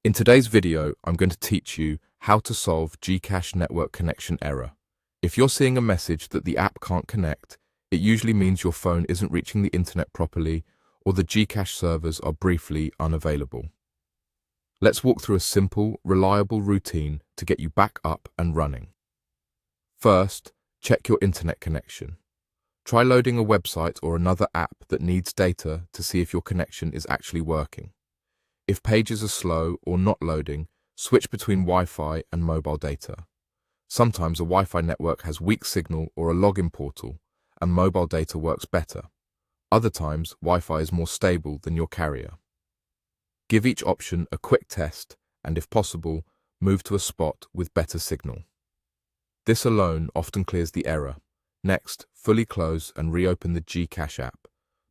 In today's video, I'm going to teach you how to solve GCash network connection error. If you're seeing a message that the app can't connect, it usually means your phone isn't reaching the internet properly or the GCash servers are briefly unavailable. Let's walk through a simple, reliable routine to get you back up and running. First, check your internet connection. Try loading a website or another app that needs data to see if your connection is actually working. If pages are slow or not loading, switch between Wi-Fi and mobile data. Sometimes a Wi-Fi network has weak signal or a login portal, and mobile data works better. Other times, Wi-Fi is more stable than your carrier. Give each option a quick test, and if possible, move to a spot with better signal. This alone often clears the error. Next, fully close and reopen the GCash app.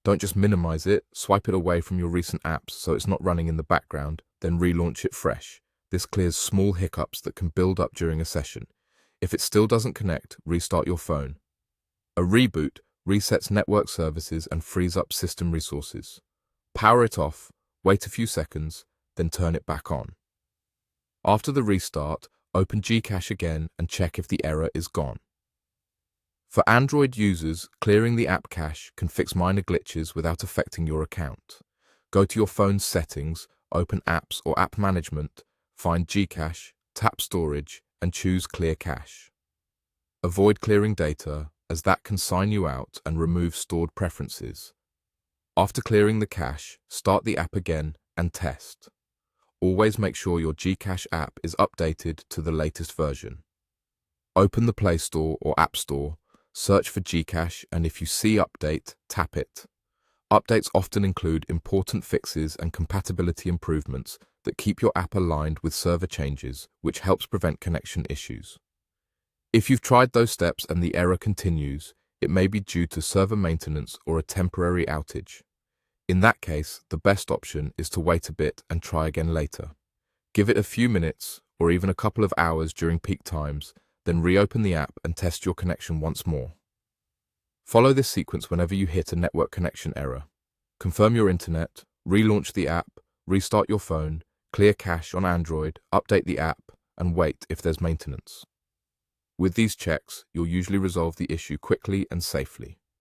Don't just minimize it, swipe it away from your recent apps so it's not running in the background, then relaunch it fresh. This clears small hiccups that can build up during a session. If it still doesn't connect, restart your phone. A reboot resets network services and frees up system resources. Power it off, wait a few seconds, then turn it back on. After the restart, open GCash again and check if the error is gone. For Android users, clearing the app cache can fix minor glitches without affecting your account. Go to your phone's settings, open Apps or App Management, find GCache, tap Storage, and choose Clear Cache. Avoid clearing data, as that can sign you out and remove stored preferences. After clearing the cache, start the app again and test. Always make sure your GCache app is updated to the latest version. Open the Play Store or App Store, search for GCash, and if you see Update, tap it. Updates often include important fixes and compatibility improvements that keep your app aligned with server changes, which helps prevent connection issues. If you've tried those steps and the error continues, it may be due to server maintenance or a temporary outage. In that case, the best option is to wait a bit and try again later. Give it a few minutes or even a couple of hours during peak times, then reopen the app and test your connection once more. Follow this sequence whenever you hit a network connection error. Confirm your internet, relaunch the app, restart your phone, clear cache on Android, update the app, and wait if there's maintenance. With these checks, you'll usually resolve the issue quickly and safely.